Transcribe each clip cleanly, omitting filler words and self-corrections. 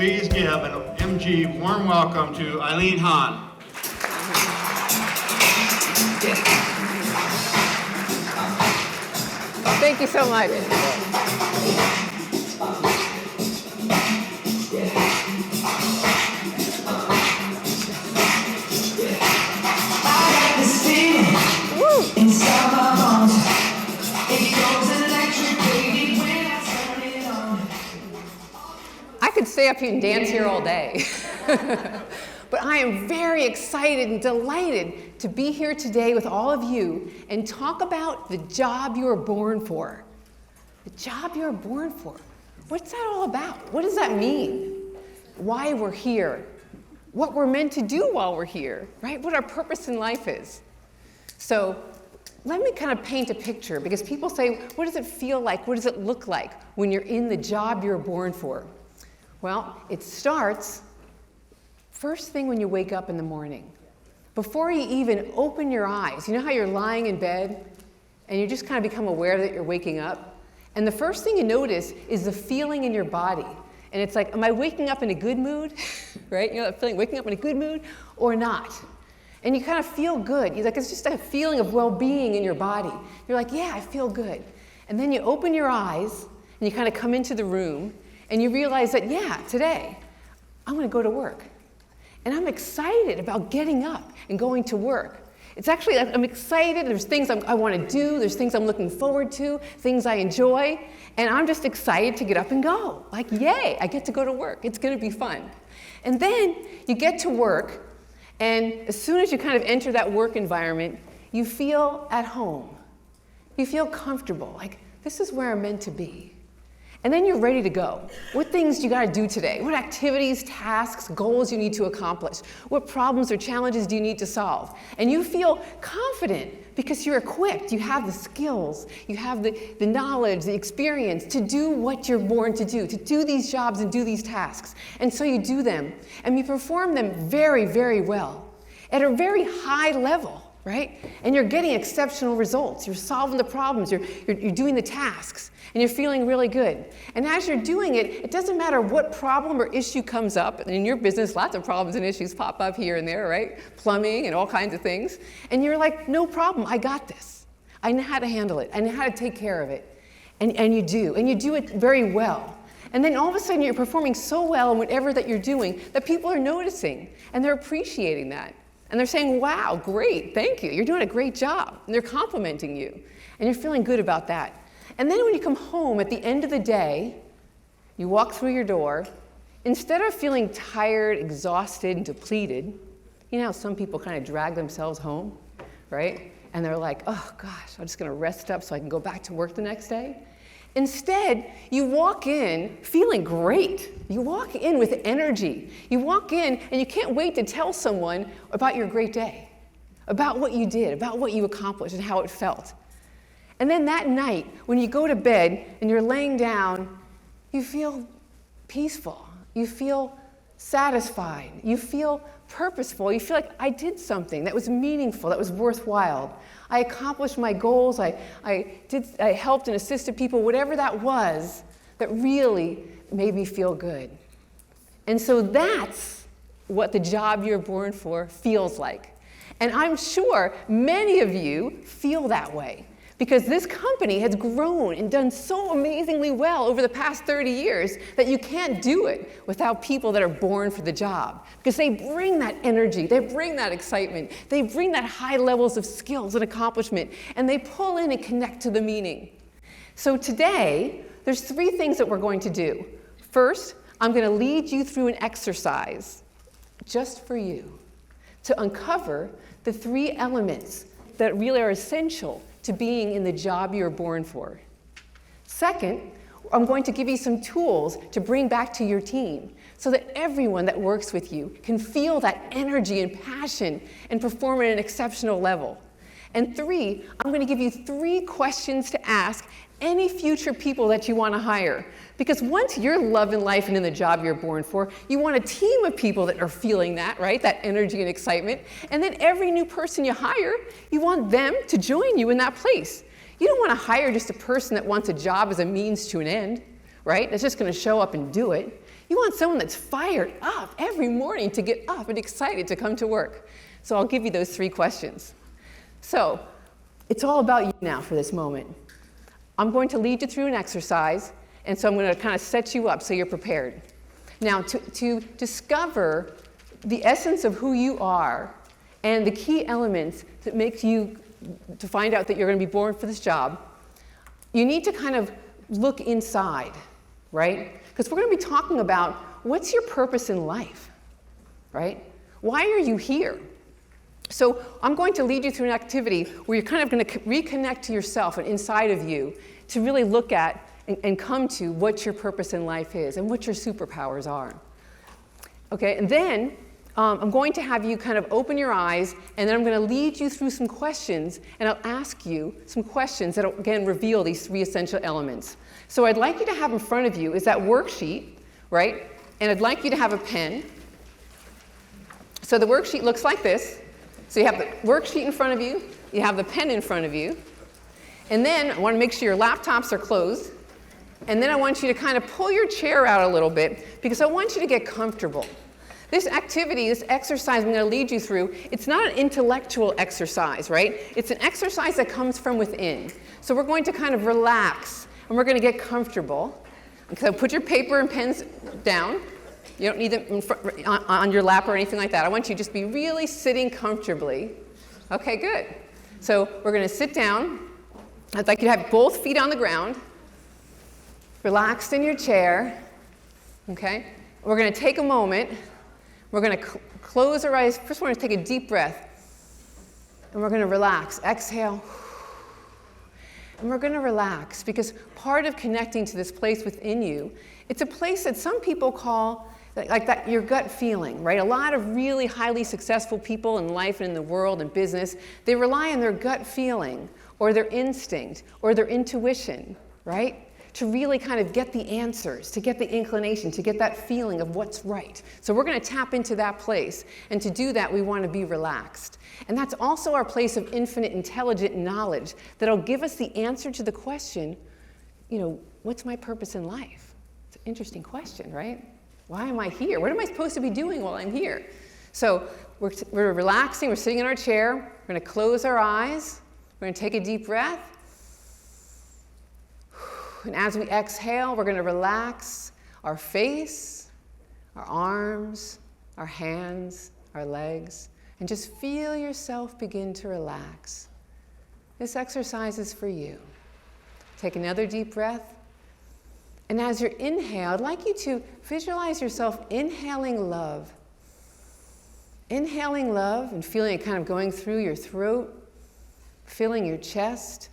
please give an MG warm welcome to Eileen Hahn. Thank you so much. I could stay up here and dance here all day. But I am very excited and delighted to be here today with all of you and talk about the job you were born for. The job you were born for. What's that all about? What does that mean? Why we're here? What we're meant to do while we're here, right? What our purpose in life is. So let me kind of paint a picture, because people say, what does it feel like? What does it look like when you're in the job you're born for? Well, it starts first thing when you wake up in the morning. Before you even open your eyes, you know how you're lying in bed and you just kind of become aware that you're waking up? And the first thing you notice is the feeling in your body. And it's like, am I waking up in a good mood? Right? You know that feeling, waking up in a good mood or not? And you kind of feel good. You're like, it's just a feeling of well-being in your body. You're like, yeah, I feel good. And then you open your eyes and you kind of come into the room and you realize that, yeah, today I'm going to go to work. And I'm excited about getting up and going to work. It's actually, I'm excited. There's things I want to do. There's things I'm looking forward to, things I enjoy. And I'm just excited to get up and go. Like, yay, I get to go to work. It's going to be fun. And then you get to work, and as soon as you kind of enter that work environment, you feel at home. You feel comfortable, like, this is where I'm meant to be. And then you're ready to go. What things do you got to do today? What activities, tasks, goals you need to accomplish? What problems or challenges do you need to solve? And you feel confident because you're equipped. You have the skills, you have the knowledge, the experience to do what you're born to do these jobs and do these tasks. And so you do them, and you perform them very, very well at a very high level. Right? And you're getting exceptional results. You're solving the problems. You're doing the tasks. And you're feeling really good. And as you're doing it, it doesn't matter what problem or issue comes up. And in your business, lots of problems and issues pop up here and there, right? Plumbing and all kinds of things. And you're like, no problem. I got this. I know how to handle it. I know how to take care of it. And you do. And you do it very well. And then all of a sudden, you're performing so well in whatever that you're doing that people are noticing. And they're appreciating that. And they're saying, wow, great, thank you. You're doing a great job. And they're complimenting you. And you're feeling good about that. And then when you come home at the end of the day, you walk through your door, instead of feeling tired, exhausted, and depleted, you know how some people kind of drag themselves home, right? And they're like, oh gosh, I'm just gonna rest up so I can go back to work the next day. Instead, you walk in feeling great. You walk in with energy. You walk in and you can't wait to tell someone about your great day, about what you did, about what you accomplished and how it felt. And then that night, when you go to bed and you're laying down, you feel peaceful. You feel satisfied. You feel purposeful. You feel like I did something that was meaningful, that was worthwhile. I accomplished my goals. I helped and assisted people, whatever that was, that really made me feel good. And so that's what the job you're born for feels like. And I'm sure many of you feel that way, because this company has grown and done so amazingly well over the past 30 years that you can't do it without people that are born for the job. Because they bring that energy, they bring that excitement, they bring that high levels of skills and accomplishment, and they pull in and connect to the meaning. So today, there's 3 things that we're going to do. First, I'm going to lead you through an exercise just for you to uncover the 3 elements that really are essential to being in the job you're born for. Second, I'm going to give you some tools to bring back to your team so that everyone that works with you can feel that energy and passion and perform at an exceptional level. And 3, I'm going to give you 3 questions to ask any future people that you want to hire. Because once you're loving life and in the job you're born for, you want a team of people that are feeling that, right? That energy and excitement. And then every new person you hire, you want them to join you in that place. You don't want to hire just a person that wants a job as a means to an end, right? That's just going to show up and do it. You want someone that's fired up every morning to get up and excited to come to work. So I'll give you those 3 questions. So it's all about you now for this moment. I'm going to lead you through an exercise, and so I'm going to kind of set you up so you're prepared. Now, to discover the essence of who you are and the key elements that make you, to find out that you're going to be born for this job, you need to kind of look inside, right? Because we're going to be talking about what's your purpose in life, right? Why are you here? So I'm going to lead you through an activity where you're kind of going to reconnect to yourself and inside of you to really look at and come to what your purpose in life is and what your superpowers are. Okay, and then I'm going to have you kind of open your eyes, and then I'm going to lead you through some questions, and I'll ask you some questions that will, again, reveal these 3 essential elements. So I'd like you to have in front of you is that worksheet, right? And I'd like you to have a pen. So the worksheet looks like this. So you have the worksheet in front of you, you have the pen in front of you, and then I want to make sure your laptops are closed, and then I want you to kind of pull your chair out a little bit because I want you to get comfortable. This activity, this exercise I'm going to lead you through, it's not an intellectual exercise, right? It's an exercise that comes from within. So we're going to kind of relax, and we're going to get comfortable. So put your paper and pens down. You don't need them on your lap or anything like that. I want you to just be really sitting comfortably. Okay, good. So we're going to sit down. I'd like you to have both feet on the ground, relaxed in your chair. Okay? We're going to take a moment. We're going to close our eyes. First, we're going to take a deep breath. And we're going to relax. Exhale. And we're going to relax because part of connecting to this place within you, it's a place that some people call like that, your gut feeling, right? A lot of really highly successful people in life and in the world and business, they rely on their gut feeling or their instinct or their intuition, right? To really kind of get the answers, to get the inclination, to get that feeling of what's right. So we're going to tap into that place. And to do that, we want to be relaxed. And that's also our place of infinite intelligent knowledge that'll give us the answer to the question, what's my purpose in life? It's an interesting question, right? Why am I here? What am I supposed to be doing while I'm here? So we're relaxing, we're sitting in our chair, we're going to close our eyes, we're going to take a deep breath. And as we exhale, we're going to relax our face, our arms, our hands, our legs, and just feel yourself begin to relax. This exercise is for you. Take another deep breath. And as you're inhale, I'd like you to visualize yourself inhaling love. Inhaling love and feeling it kind of going through your throat, filling your chest,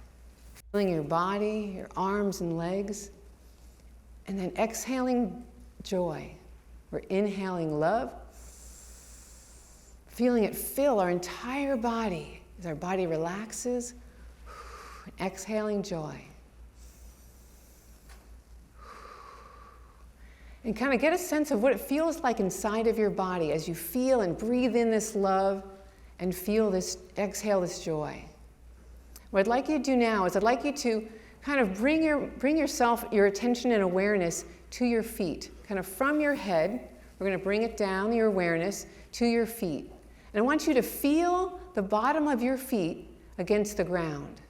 filling your body, your arms and legs. And then exhaling joy. We're inhaling love, feeling it fill our entire body as our body relaxes, and exhaling joy. And kind of get a sense of what it feels like inside of your body as you feel and breathe in this love and feel this, exhale this joy. What I'd like you to do now is I'd like you to kind of bring yourself, your attention and awareness to your feet. Kind of from your head, we're going to bring it down, your awareness, to your feet. And I want you to feel the bottom of your feet against the ground.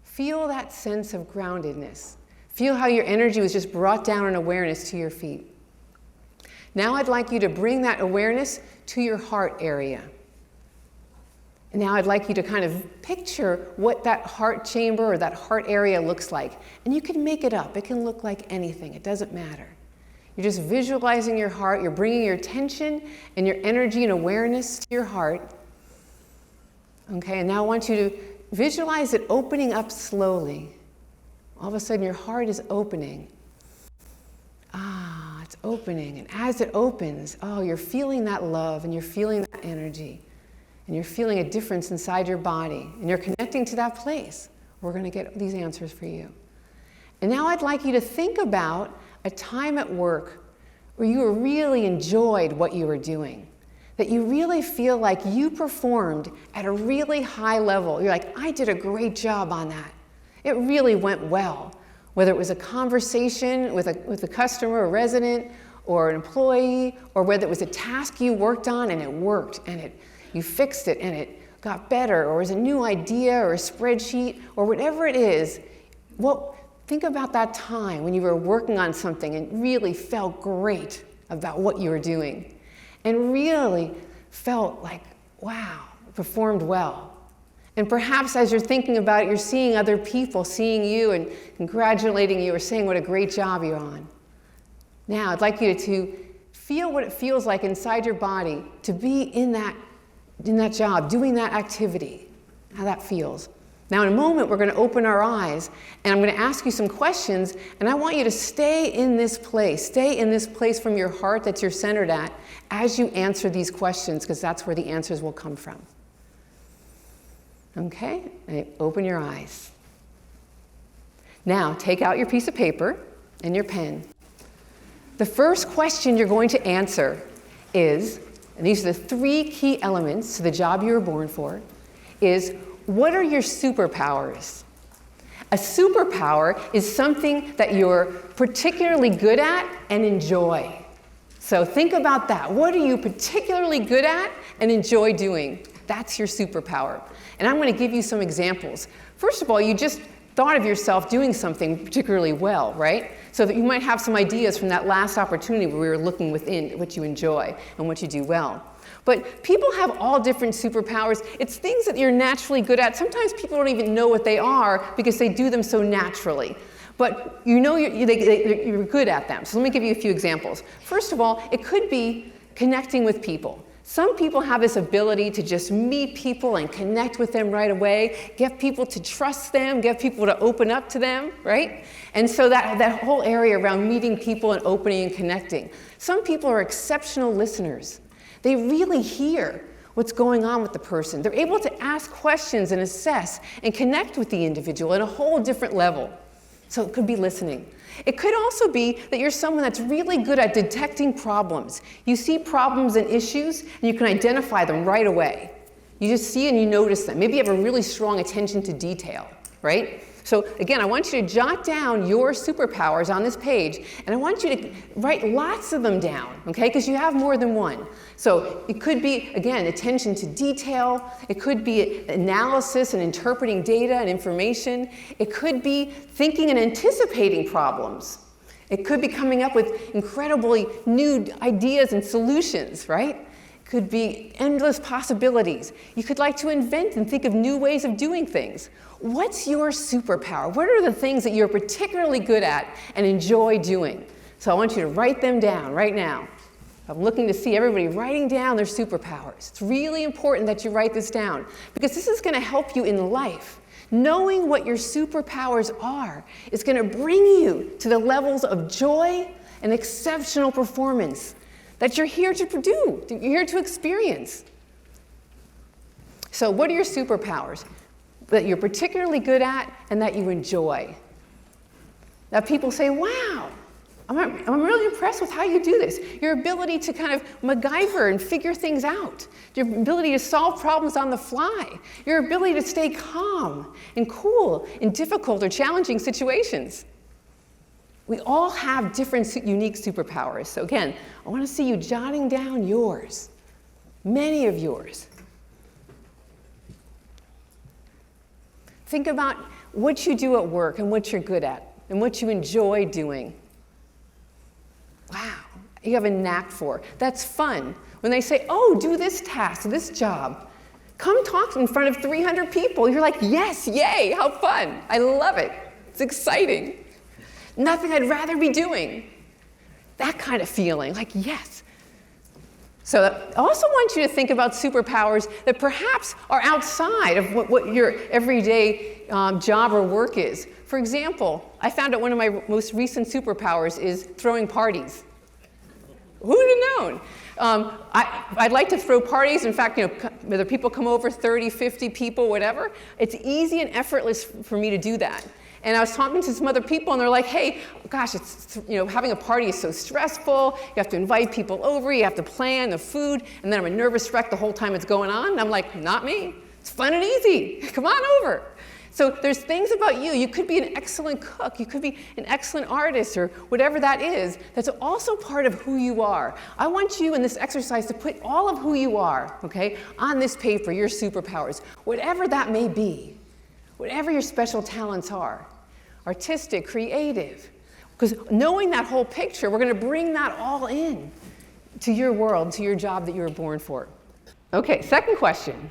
Feel that sense of groundedness. Feel how your energy was just brought down in awareness to your feet. Now I'd like you to bring that awareness to your heart area. And now I'd like you to kind of picture what that heart chamber or that heart area looks like. And you can make it up. It can look like anything. It doesn't matter. You're just visualizing your heart. You're bringing your attention and your energy and awareness to your heart. Okay, and now I want you to visualize it opening up slowly. All of a sudden, your heart is opening. It's opening. And as it opens, you're feeling that love and you're feeling that energy. And you're feeling a difference inside your body. And you're connecting to that place. We're going to get these answers for you. And now I'd like you to think about a time at work where you really enjoyed what you were doing. That you really feel like you performed at a really high level. You're like, I did a great job on that. It really went well. whether it was a conversation with a customer, a resident, or an employee, or whether it was a task you worked on and it worked, and you fixed it and it got better, or it was a new idea or a spreadsheet, or whatever it is. Well, think about that time when you were working on something and really felt great about what you were doing, and really felt like, wow, performed well. And perhaps as you're thinking about it, you're seeing other people seeing you and congratulating you or saying what a great job you're on. Now, I'd like you to feel what it feels like inside your body to be in that job, doing that activity, how that feels. Now, in a moment, we're going to open our eyes, and I'm going to ask you some questions, and I want you to stay in this place from your heart that you're centered at as you answer these questions, because that's where the answers will come from. Okay? And open your eyes. Now, take out your piece of paper and your pen. The first question you're going to answer is, and these are the 3 key elements to the job you were born for, is what are your superpowers? A superpower is something that you're particularly good at and enjoy. So think about that. What are you particularly good at and enjoy doing? That's your superpower. And I'm going to give you some examples. First of all, you just thought of yourself doing something particularly well, right? So that you might have some ideas from that last opportunity where we were looking within what you enjoy and what you do well. But people have all different superpowers. It's things that you're naturally good at. Sometimes people don't even know what they are because they do them so naturally. But you know you're good at them. So let me give you a few examples. First of all, it could be connecting with people. Some people have this ability to just meet people and connect with them right away, get people to trust them, get people to open up to them, right? And so that whole area around meeting people and opening and connecting. Some people are exceptional listeners. They really hear what's going on with the person. They're able to ask questions and assess and connect with the individual at a whole different level. So it could be listening. It could also be that you're someone that's really good at detecting problems. You see problems and issues, and you can identify them right away. You just see and you notice them. Maybe you have a really strong attention to detail, right? So again, I want you to jot down your superpowers on this page, and I want you to write lots of them down, okay? Because you have more than one. So it could be, again, attention to detail. It could be analysis and interpreting data and information. It could be thinking and anticipating problems. It could be coming up with incredibly new ideas and solutions, right? Could be endless possibilities. You could like to invent and think of new ways of doing things. What's your superpower? What are the things that you're particularly good at and enjoy doing? So I want you to write them down right now. I'm looking to see everybody writing down their superpowers. It's really important that you write this down because this is going to help you in life. Knowing what your superpowers are is going to bring you to the levels of joy and exceptional performance that you're here to do, you're here to experience. So what are your superpowers that you're particularly good at and that you enjoy? Now people say, wow, I'm really impressed with how you do this. Your ability to kind of MacGyver and figure things out. Your ability to solve problems on the fly. Your ability to stay calm and cool in difficult or challenging situations. We all have different unique superpowers. So again, I want to see you jotting down yours, many of yours. Think about what you do at work and what you're good at and what you enjoy doing. Wow, you have a knack for. That's fun. When they say, oh, do this task, this job, come talk in front of 300 people. You're like, yes, yay, how fun. I love it. It's exciting. Nothing I'd rather be doing. That kind of feeling, like, yes. So I also want you to think about superpowers that perhaps are outside of what your everyday job or work is. For example, I found out one of my most recent superpowers is throwing parties. Who would have known? I'd like to throw parties. In fact, whether people come over, 30, 50 people, whatever, it's easy and effortless for me to do that. And I was talking to some other people, and they're like, hey, gosh, having a party is so stressful. You have to invite people over. You have to plan the food. And then I'm a nervous wreck the whole time it's going on. And I'm like, not me. It's fun and easy. Come on over. So there's things about you. You could be an excellent cook. You could be an excellent artist or whatever that is. That's also part of who you are. I want you in this exercise to put all of who you are, okay, on this paper, your superpowers, whatever that may be, whatever your special talents are, artistic, creative. Because knowing that whole picture, we're going to bring that all in to your world, to your job that you were born for. Okay, second question.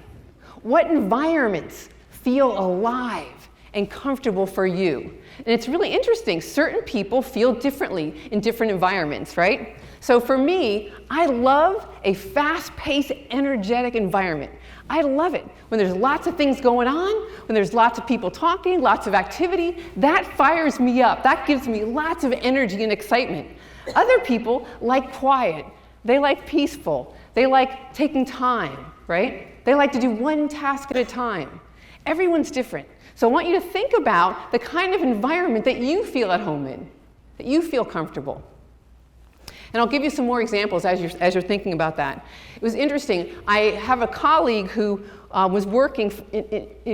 What environments feel alive and comfortable for you? And it's really interesting. Certain people feel differently in different environments, right? So for me, I love a fast-paced, energetic environment. I love it. When there's lots of things going on, when there's lots of people talking, lots of activity, that fires me up. That gives me lots of energy and excitement. Other people like quiet. They like peaceful. They like taking time, right? They like to do one task at a time. Everyone's different. So I want you to think about the kind of environment that you feel at home in, that you feel comfortable. And I'll give you some more examples as you're thinking about that. It was interesting. I have a colleague who was working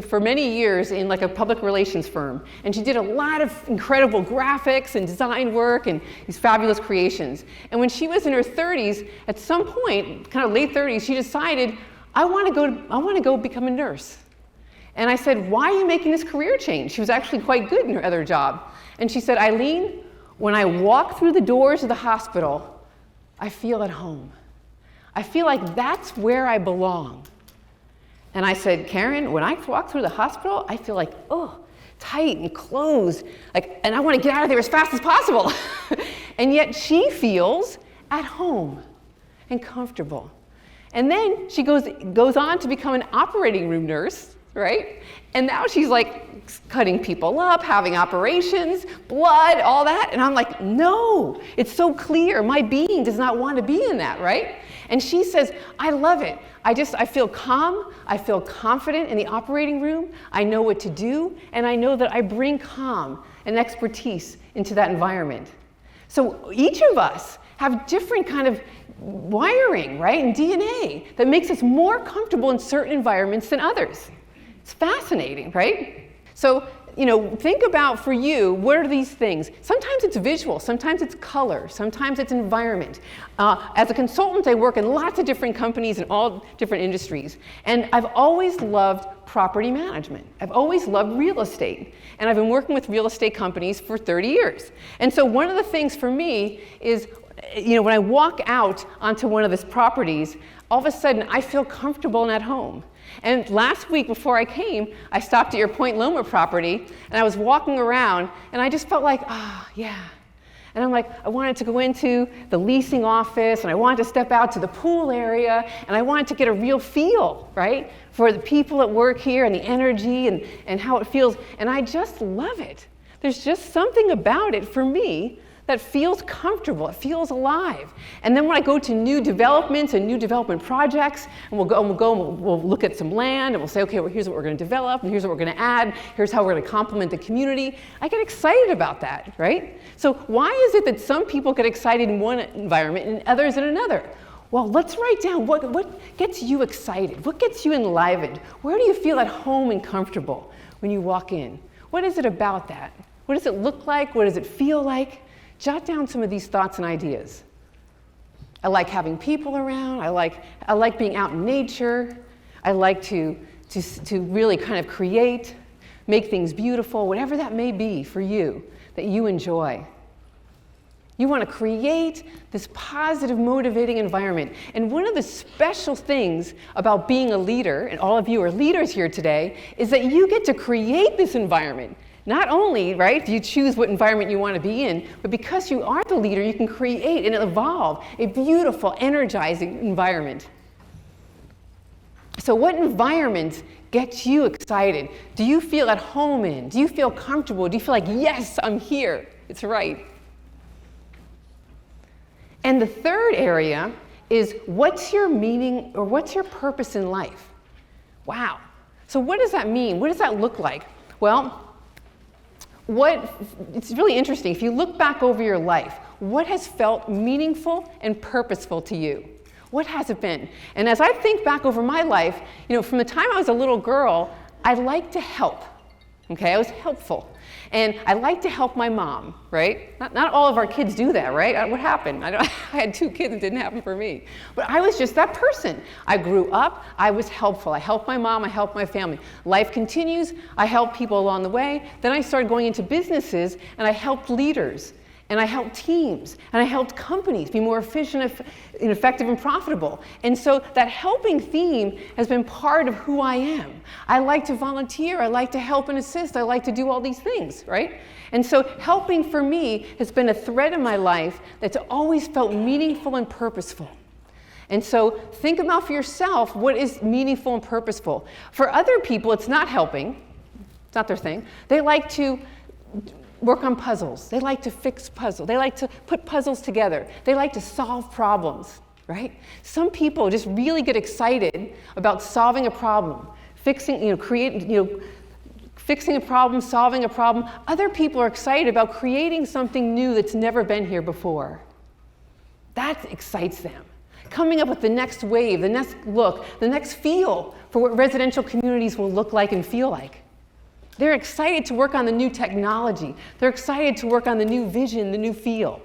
for many years in like a public relations firm. And she did a lot of incredible graphics and design work and these fabulous creations. And when she was in her 30s, at some point, kind of late 30s, she decided, I want to go become a nurse. And I said, why are you making this career change? She was actually quite good in her other job. And she said, Eileen, when I walk through the doors of the hospital, I feel at home. I feel like that's where I belong. And I said, Karen, when I walk through the hospital, I feel like, oh, tight and closed, and I want to get out of there as fast as possible. And yet she feels at home and comfortable. And then she goes on to become an operating room nurse, right? And now she's like cutting people up, having operations, blood, all that. And I'm like, no, it's so clear. My being does not want to be in that, right? And she says, I love it. I feel calm. I feel confident in the operating room. I know what to do. And I know that I bring calm and expertise into that environment. So each of us have different kind of wiring, right, and DNA that makes us more comfortable in certain environments than others. It's fascinating, right? So, think about for you, what are these things? Sometimes it's visual, sometimes it's color, sometimes it's environment. As a consultant, I work in lots of different companies in all different industries. And I've always loved property management. I've always loved real estate. And I've been working with real estate companies for 30 years. And so one of the things for me is, when I walk out onto one of these properties, all of a sudden I feel comfortable and at home. And last week before I came, I stopped at your Point Loma property, and I was walking around, and I just felt like, yeah. And I'm like, I wanted to go into the leasing office, and I wanted to step out to the pool area, and I wanted to get a real feel, right, for the people at work here and the energy and how it feels. And I just love it. There's just something about it for me that feels comfortable, it feels alive. And then when I go to new developments and new development projects, and we'll look at some land, and we'll say, okay, well, here's what we're going to develop, and here's what we're going to add, here's how we're going to complement the community. I get excited about that, right? So why is it that some people get excited in one environment and others in another? Well, let's write down what gets you excited, what gets you enlivened, where do you feel at home and comfortable when you walk in? What is it about that? What does it look like? What does it feel like? Jot down some of these thoughts and ideas. I like having people around. I like being out in nature. I like to really kind of create, make things beautiful, whatever that may be for you that you enjoy. You want to create this positive, motivating environment. And one of the special things about being a leader, and all of you are leaders here today, is that you get to create this environment. Not only, right, do you choose what environment you want to be in, but because you are the leader, you can create and evolve a beautiful, energizing environment. So what environment gets you excited? Do you feel at home in? Do you feel comfortable? Do you feel like, yes, I'm here, it's right? And the third area is, what's your meaning or what's your purpose in life? Wow. So what does that mean? What does that look like? Well, it's really interesting. If you look back over your life, what has felt meaningful and purposeful to you? What has it been? And as I think back over my life, from the time I was a little girl, I like to help. Okay, I was helpful. And I like to help my mom, right? Not all of our kids do that, right? What happened? I had 2 kids, it didn't happen for me. But I was just that person. I grew up, I was helpful. I helped my mom, I helped my family. Life continues, I helped people along the way. Then I started going into businesses and I helped leaders. And I helped teams, and I helped companies be more efficient, and effective, and profitable. And so that helping theme has been part of who I am. I like to volunteer, I like to help and assist, I like to do all these things, right? And so helping for me has been a thread in my life that's always felt meaningful and purposeful. And so think about for yourself, what is meaningful and purposeful? For other people, it's not helping, it's not their thing. They like to work on puzzles. They like to fix puzzles. They like to put puzzles together. They like to solve problems, right? Some people just really get excited about solving a problem, fixing a problem, solving a problem. Other people are excited about creating something new that's never been here before. That excites them. Coming up with the next wave, the next look, the next feel for what residential communities will look like and feel like. They're excited to work on the new technology. They're excited to work on the new vision, the new feel.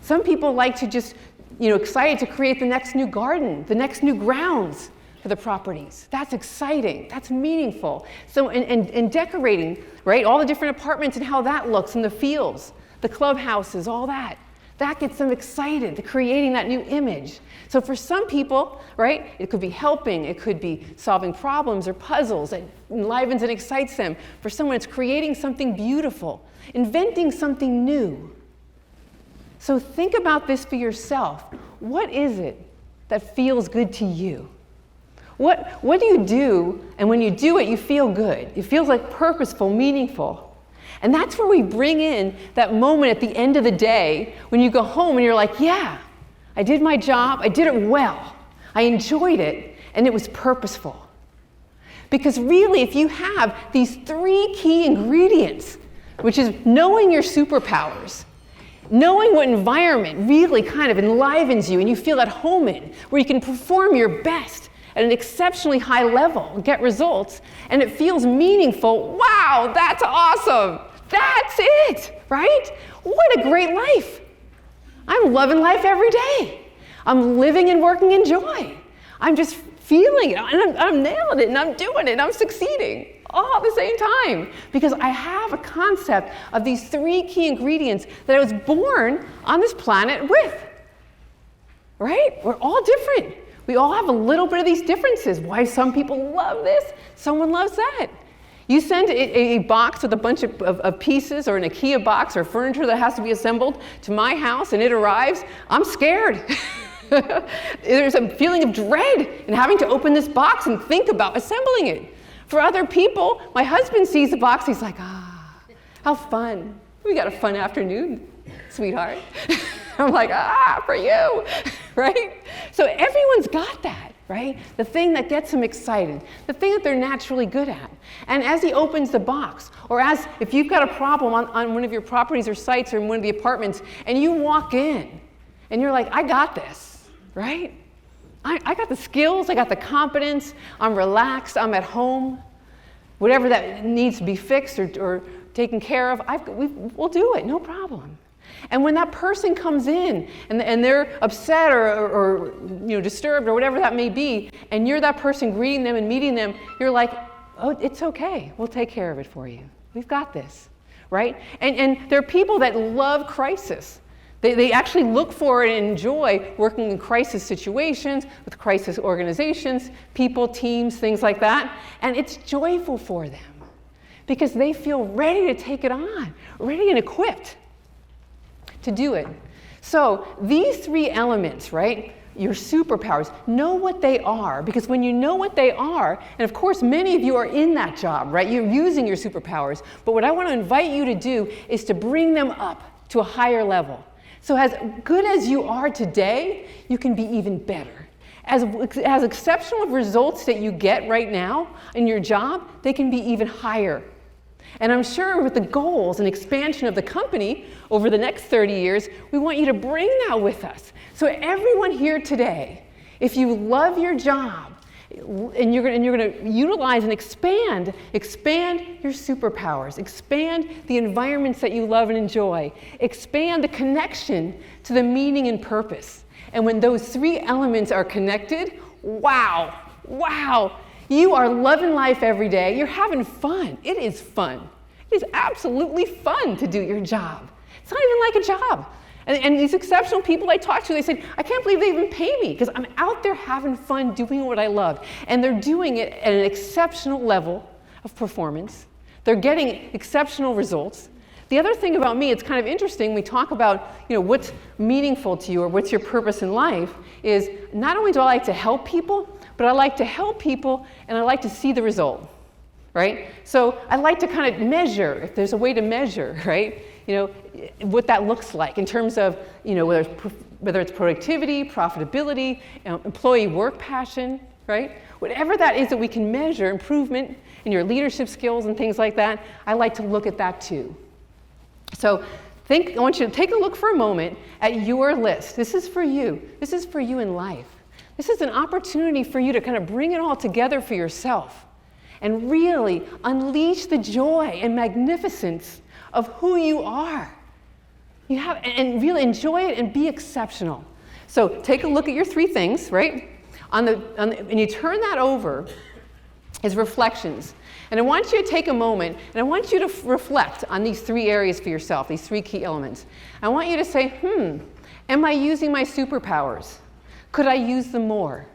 Some people like to just, excited to create the next new garden, the next new grounds for the properties. That's exciting. That's meaningful. So, and decorating, right? All the different apartments and how that looks and the fields, the clubhouses, all that. That gets them excited to creating that new image. So for some people, right, it could be helping, it could be solving problems or puzzles. It enlivens and excites them. For someone, it's creating something beautiful, inventing something new. So think about this for yourself. What is it that feels good to you? What do you do, and when you do it, you feel good? It feels like purposeful, meaningful. And that's where we bring in that moment at the end of the day when you go home and you're like, yeah, I did my job, I did it well, I enjoyed it, and it was purposeful. Because really, if you have these 3 key ingredients, which is knowing your superpowers, knowing what environment really kind of enlivens you and you feel at home in, where you can perform your best at an exceptionally high level and get results, and it feels meaningful, wow, that's awesome. That's it, right? What a great life. I'm loving life every day. I'm living and working in joy. I'm just feeling it, and I'm nailing it, and I'm doing it, and I'm succeeding all at the same time, because I have a concept of these 3 key ingredients that I was born on this planet with, right? We're all different. We all have a little bit of these differences. Why some people love this, someone loves that. You send a box with a bunch of pieces, or an IKEA box, or furniture that has to be assembled to my house, and it arrives, I'm scared. There's a feeling of dread in having to open this box and think about assembling it. For other people, my husband sees the box, he's like, how fun. We got a fun afternoon, sweetheart. I'm like, for you, right? So everyone's got that, right? The thing that gets them excited, the thing that they're naturally good at. And as he opens the box, or as if you've got a problem on one of your properties or sites or in one of the apartments, and you walk in, and you're like, I got this, right? I got the skills, I got the competence, I'm relaxed, I'm at home. Whatever that needs to be fixed or taken care of, we'll do it, no problem. And when that person comes in and they're upset or disturbed or whatever that may be, and you're that person greeting them and meeting them, you're like, oh, it's okay. We'll take care of it for you. We've got this, right? And there are people that love crisis. They actually look for it and enjoy working in crisis situations with crisis organizations, people, teams, things like that. And it's joyful for them because they feel ready to take it on, ready and equipped to do it. So these 3 elements, right, your superpowers, know what they are, because when you know what they are, and of course many of you are in that job, right, you're using your superpowers, but what I want to invite you to do is to bring them up to a higher level. So as good as you are today, you can be even better. As exceptional of results that you get right now in your job, they can be even higher. And I'm sure with the goals and expansion of the company over the next 30 years, we want you to bring that with us. So everyone here today, if you love your job And you're going to utilize and expand your superpowers, expand the environments that you love and enjoy, expand the connection to the meaning and purpose. And when those three elements are connected, wow, you are loving life every day. You're having fun. It is fun. It is absolutely fun to do your job. It's not even like a job. And these exceptional people I talk to, they say, I can't believe they even pay me because I'm out there having fun doing what I love. And they're doing it at an exceptional level of performance. They're getting exceptional results. The other thing about me, it's kind of interesting, we talk about what's meaningful to you or what's your purpose in life, is not only do I like to help people, but I like to help people and I like to see the result, right? So I like to kind of measure, if there's a way to measure, right? What that looks like in terms of, whether it's productivity, profitability, employee work passion, right? Whatever that is that we can measure, improvement in your leadership skills and things like that, I like to look at that too. So I want you to take a look for a moment at your list. This is for you. This is for you in life. This is an opportunity for you to kind of bring it all together for yourself and really unleash the joy and magnificence of who you are. And really enjoy it and be exceptional. So take a look at your three things, right? And you turn that over as reflections. And I want you to take a moment and I want you to reflect on these three areas for yourself, these three key elements. I want you to say, am I using my superpowers? Could I use them more?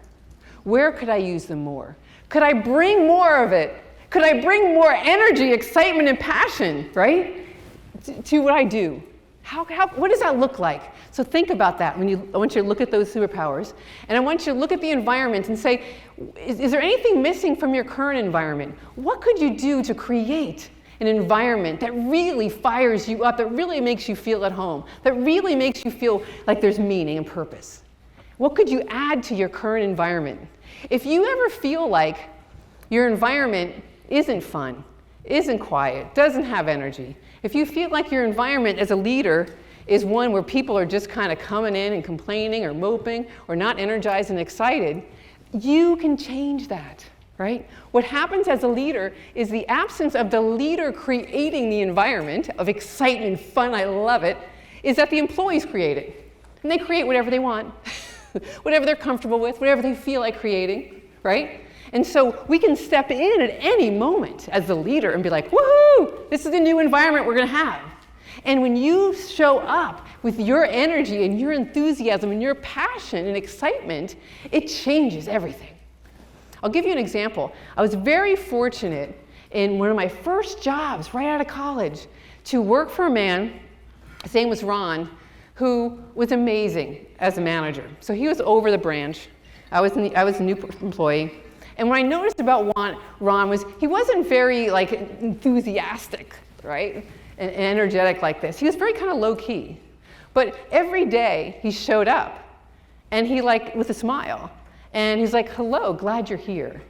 Where could I use them more? Could I bring more of it? Could I bring more energy, excitement, and passion, right, to what I do? What does that look like? So think about that I want you to look at those superpowers. And I want you to look at the environment and say, is there anything missing from your current environment? What could you do to create an environment that really fires you up, that really makes you feel at home, that really makes you feel like there's meaning and purpose? What could you add to your current environment? If you ever feel like your environment isn't fun, isn't quiet, doesn't have energy, if you feel like your environment as a leader is one where people are just kind of coming in and complaining or moping or not energized and excited, you can change that, right? What happens as a leader is the absence of the leader creating the environment of excitement, fun, I love it, is that the employees create it. And they create whatever they want, whatever they're comfortable with, whatever they feel like creating, right? And so we can step in at any moment as the leader and be like, woohoo, this is the new environment we're going to have. And when you show up with your energy and your enthusiasm and your passion and excitement, it changes everything. I'll give you an example. I was very fortunate in one of my first jobs right out of college to work for a man, his name was Ron, who was amazing as a manager. So he was over the branch. I was a new employee. And what I noticed about Ron was he wasn't very enthusiastic, right? And energetic like this. He was very kind of low key. But every day he showed up and he with a smile. And he's like, hello, glad you're here.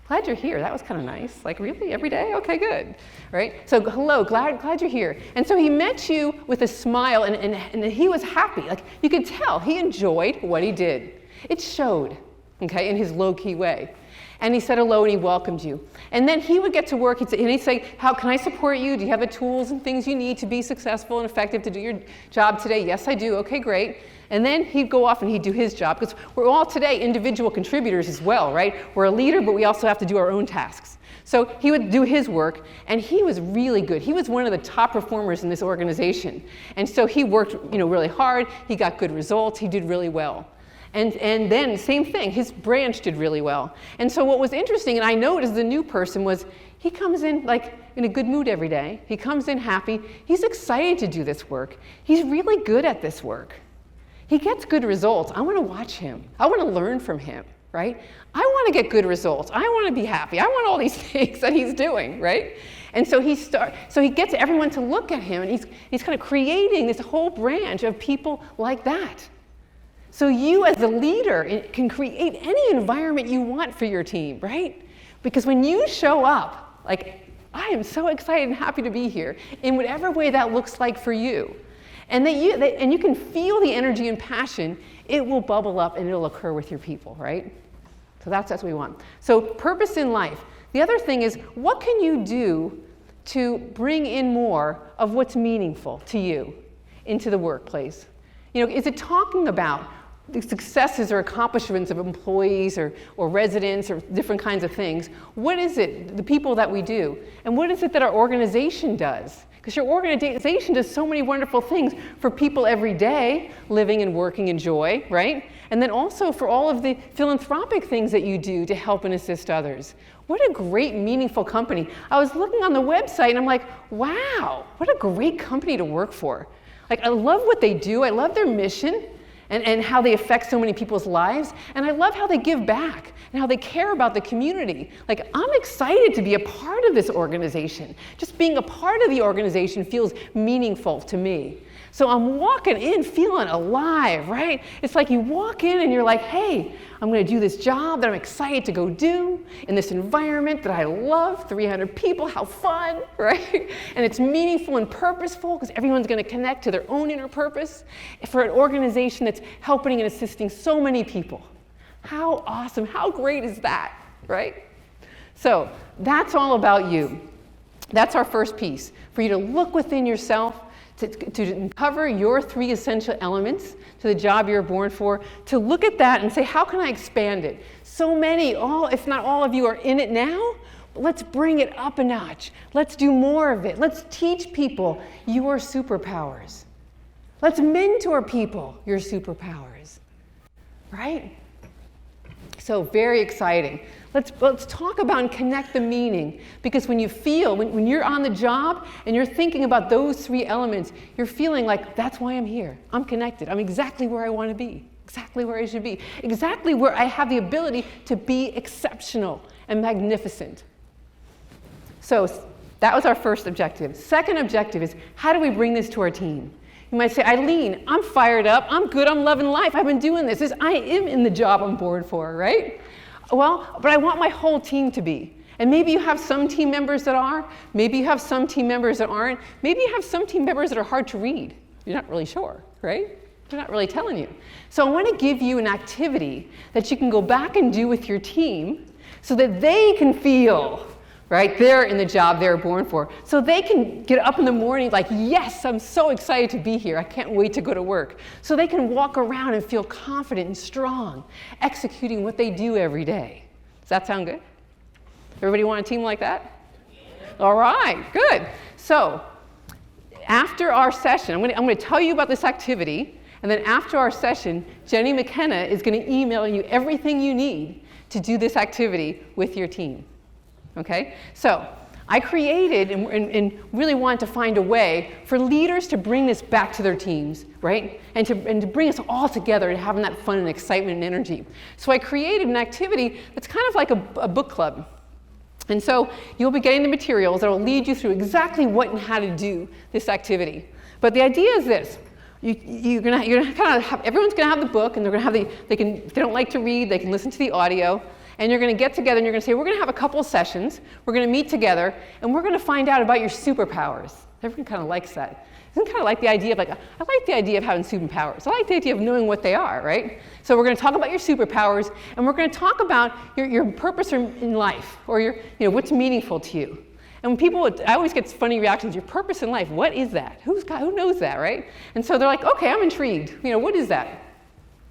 Glad you're here. That was kind of nice. Like, really? Every day? Okay, good. Right? So, hello, glad you're here. And so he met you with a smile and he was happy. Like, you could tell he enjoyed what he did. It showed, okay, in his low key way. And he said hello and he welcomed you. And then he would get to work and he'd say, how can I support you? Do you have the tools and things you need to be successful and effective to do your job today? Yes, I do. Okay, great. And then he'd go off and he'd do his job because we're all today individual contributors as well, right? We're a leader, but we also have to do our own tasks. So he would do his work and he was really good. He was one of the top performers in this organization. And so he worked, really hard. He got good results. He did really well. And then same thing, his branch did really well. And so what was interesting, and I noticed the new person, was he comes in in a good mood every day. He comes in happy. He's excited to do this work. He's really good at this work. He gets good results. I want to watch him. I want to learn from him, right? I want to get good results. I want to be happy. I want all these things that he's doing, right? And so he gets everyone to look at him, and he's kind of creating this whole branch of people like that. So you as a leader can create any environment you want for your team, right? Because when you show up, I am so excited and happy to be here, in whatever way that looks like for you, and you can feel the energy and passion, it will bubble up and it'll occur with your people, right? So that's what we want. So purpose in life. The other thing is, what can you do to bring in more of what's meaningful to you into the workplace? You know, is it talking about the successes or accomplishments of employees or residents or different kinds of things? What is it, the people that we do? And what is it that our organization does? Because your organization does so many wonderful things for people every day, living and working in joy, right? And then also for all of the philanthropic things that you do to help and assist others. What a great, meaningful company. I was looking on the website and I'm like, wow, what a great company to work for. Like, I love what they do. I love their mission and how they affect so many people's lives. And I love how they give back and how they care about the community. Like, I'm excited to be a part of this organization. Just being a part of the organization feels meaningful to me. So I'm walking in feeling alive, right? It's like you walk in and you're like, hey, I'm going to do this job that I'm excited to go do in this environment that I love, 300 people, how fun, right? And it's meaningful and purposeful because everyone's going to connect to their own inner purpose for an organization that's helping and assisting so many people. How awesome, how great is that, right? So that's all about you. That's our first piece, for you to look within yourself, to uncover your 3 essential elements to the job you're born for, to look at that and say, how can I expand it? So many, if not all of you are in it now, but let's bring it up a notch. Let's do more of it. Let's teach people your superpowers. Let's mentor people your superpowers, right? So very exciting. Let's talk about and connect the meaning, because when you feel, when you're on the job and you're thinking about those 3 elements, you're feeling like, that's why I'm here. I'm connected. I'm exactly where I want to be, exactly where I should be, exactly where I have the ability to be exceptional and magnificent. So that was our first objective. Second objective is, how do we bring this to our team? You might say, Eileen, I'm fired up. I'm good. I'm loving life. I've been doing this. I am in the job I'm born for, right? Well, but I want my whole team to be. And maybe you have some team members that are. Maybe you have some team members that aren't. Maybe you have some team members that are hard to read. You're not really sure, right? They're not really telling you. So I want to give you an activity that you can go back and do with your team so that they can feel, right, they're in the job they were born for. So they can get up in the morning like, yes, I'm so excited to be here. I can't wait to go to work. So they can walk around and feel confident and strong, executing what they do every day. Does that sound good? Everybody want a team like that? All right, good. So after our session, I'm going to tell you about this activity. And then after our session, Jenny McKenna is going to email you everything you need to do this activity with your team. Okay, so I created and really wanted to find a way for leaders to bring this back to their teams, right? And to bring us all together and having that fun and excitement and energy. So I created an activity that's kind of like a book club. And so you'll be getting the materials that will lead you through exactly what and how to do this activity. But the idea is this. You're gonna kind of have, everyone's gonna have the book, and they're gonna have if they don't like to read, they can listen to the audio. And you're going to get together and you're going to say, we're going to have a couple of sessions. We're going to meet together and we're going to find out about your superpowers. Everyone kind of likes that. Isn't kind of like the idea of I like the idea of having superpowers. I like the idea of knowing what they are, right? So we're going to talk about your superpowers, and we're going to talk about your purpose in life, or what's meaningful to you. And when people, I always get funny reactions. Your purpose in life, what is that? Who knows that, right? And so they're like, okay, I'm intrigued. What is that?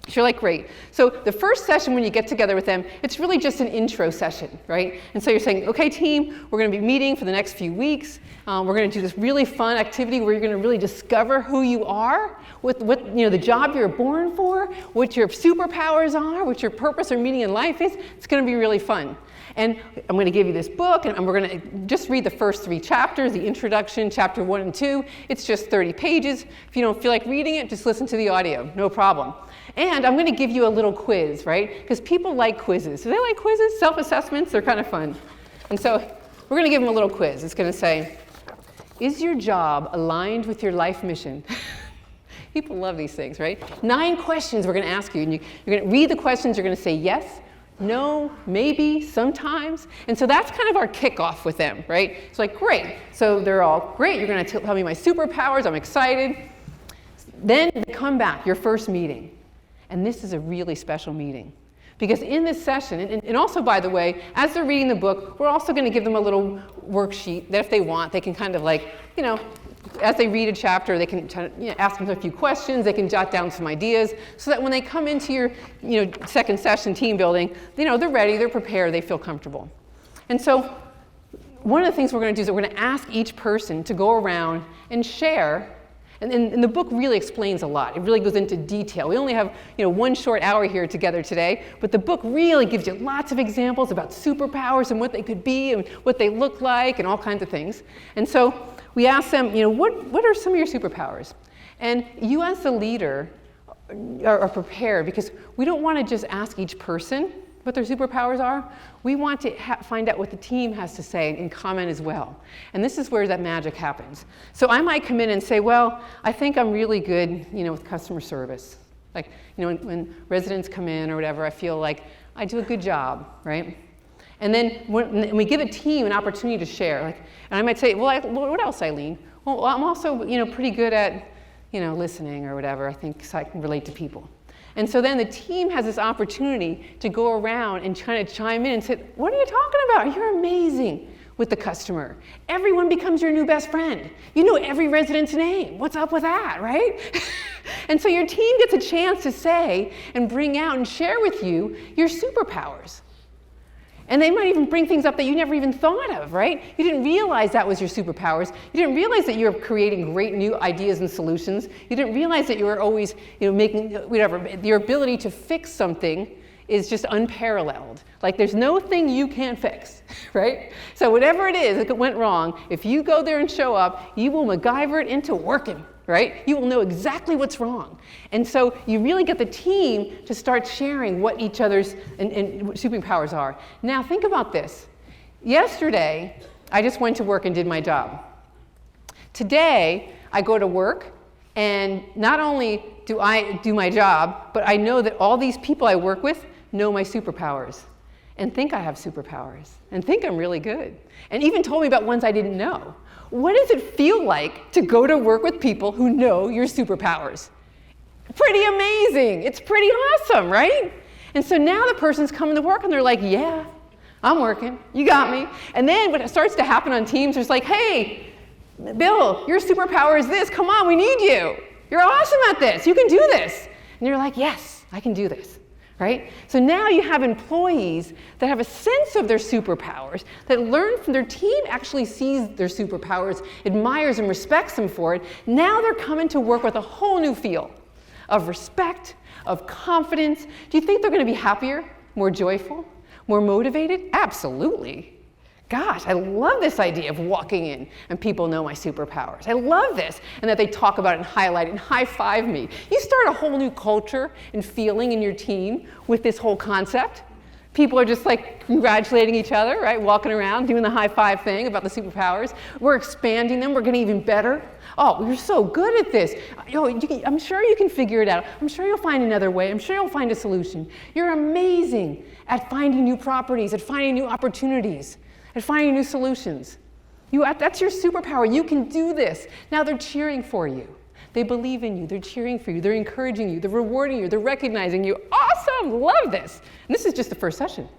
So you're like, great. So the first session when you get together with them, it's really just an intro session, right? And so you're saying, okay, team, we're going to be meeting for the next few weeks. We're going to do this really fun activity where you're going to really discover who you are, what the job you're born for, what your superpowers are, what your purpose or meaning in life is. It's going to be really fun. And I'm going to give you this book, and we're going to just read the first 3 chapters, the introduction, chapter 1 and 2. It's just 30 pages. If you don't feel like reading it, just listen to the audio, no problem. And I'm going to give you a little quiz, right? Because people like quizzes. Do they like quizzes? Self-assessments? They're kind of fun. And so we're going to give them a little quiz. It's going to say, is your job aligned with your life mission? People love these things, right? 9 questions we're going to ask you. And you're going to read the questions. You're going to say yes, no, maybe, sometimes. And so that's kind of our kickoff with them, right? It's like, great. So they're all, great. You're going to tell me my superpowers. I'm excited. Then they come back, your first meeting. And this is a really special meeting Because in this session, and also, by the way, as they're reading the book, we're also going to give them a little worksheet that if they want, they can kind of like, as they read a chapter, they can ask them a few questions, they can jot down some ideas, so that when they come into your second session team building, they're ready, they're prepared, they feel comfortable. And so one of the things we're going to do is we're going to ask each person to go around and share. And the book really explains a lot. It really goes into detail. We only have 1 short hour here together today, but the book really gives you lots of examples about superpowers and what they could be and what they look like and all kinds of things. And so we ask them, what are some of your superpowers? And you as the leader are prepared, because we don't want to just ask each person what their superpowers are. We want to find out what the team has to say and comment as well. And this is where that magic happens. So I might come in and say, well, I think I'm really good, with customer service. Like, when residents come in or whatever, I feel like I do a good job, right? And then when we give a team an opportunity to share, and I might say, well, what else, Eileen? Well, I'm also, pretty good at, listening or whatever. I think so I can relate to people. And so then the team has this opportunity to go around and kind of chime in and say, what are you talking about? You're amazing with the customer. Everyone becomes your new best friend. You know every resident's name. What's up with that, right? And so your team gets a chance to say and bring out and share with you your superpowers. And they might even bring things up that you never even thought of, right? You didn't realize that was your superpowers. You didn't realize that you're creating great new ideas and solutions. You didn't realize that you were always, making whatever. Your ability to fix something is just unparalleled. Like, there's no thing you can't fix, right? So whatever it is that went wrong, if you go there and show up, you will MacGyver it into working, right? You will know exactly what's wrong. And so you really get the team to start sharing what each other's and what superpowers are. Now think about this. Yesterday, I just went to work and did my job. Today, I go to work, and not only do I do my job, but I know that all these people I work with know my superpowers and think I have superpowers and think I'm really good, and even told me about ones I didn't know. What does it feel like to go to work with people who know your superpowers? Pretty amazing. It's pretty awesome, right? And so now the person's coming to work and they're like, yeah, I'm working. You got me. And then when it starts to happen on teams, it's like, hey, Bill, your superpower is this. Come on, we need you. You're awesome at this. You can do this. And you're like, yes, I can do this. Right? So now you have employees that have a sense of their superpowers, that learn from their team, actually sees their superpowers, admires and respects them for it. Now they're coming to work with a whole new feel of respect, of confidence. Do you think they're going to be happier, more joyful, more motivated? Absolutely. Gosh, I love this idea of walking in and people know my superpowers. I love this. And that they talk about it and highlight it and high-five me. You start a whole new culture and feeling in your team with this whole concept. People are just like congratulating each other, right? Walking around doing the high-five thing about the superpowers. We're expanding them. We're getting even better. Oh, you're so good at this. I'm sure you can figure it out. I'm sure you'll find another way. I'm sure you'll find a solution. You're amazing at finding new properties, at finding new opportunities, at finding new solutions. That's your superpower. You can do this. Now they're cheering for you. They believe in you. They're cheering for you. They're encouraging you. They're rewarding you. They're recognizing you. Awesome. Love this. And this is just the first session.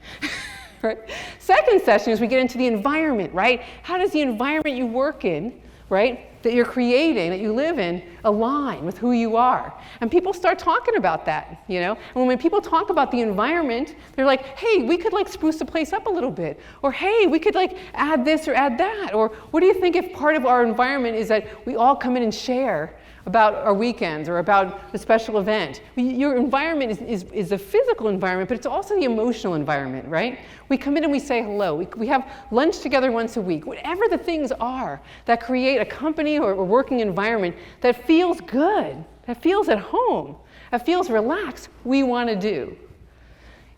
Right? Second session is we get into the environment, right? How does the environment you work in, right, that you're creating, that you live in, align with who you are? And people start talking about that, And when people talk about the environment, they're like, hey, we could spruce the place up a little bit. Or hey, we could add this or add that. Or what do you think if part of our environment is that we all come in and share about our weekends or about the special event? Your environment is the physical environment, but it's also the emotional environment, right? We come in and we say hello. We have lunch together once a week. Whatever the things are that create a company or a working environment that feels good, that feels at home, that feels relaxed, we want to do.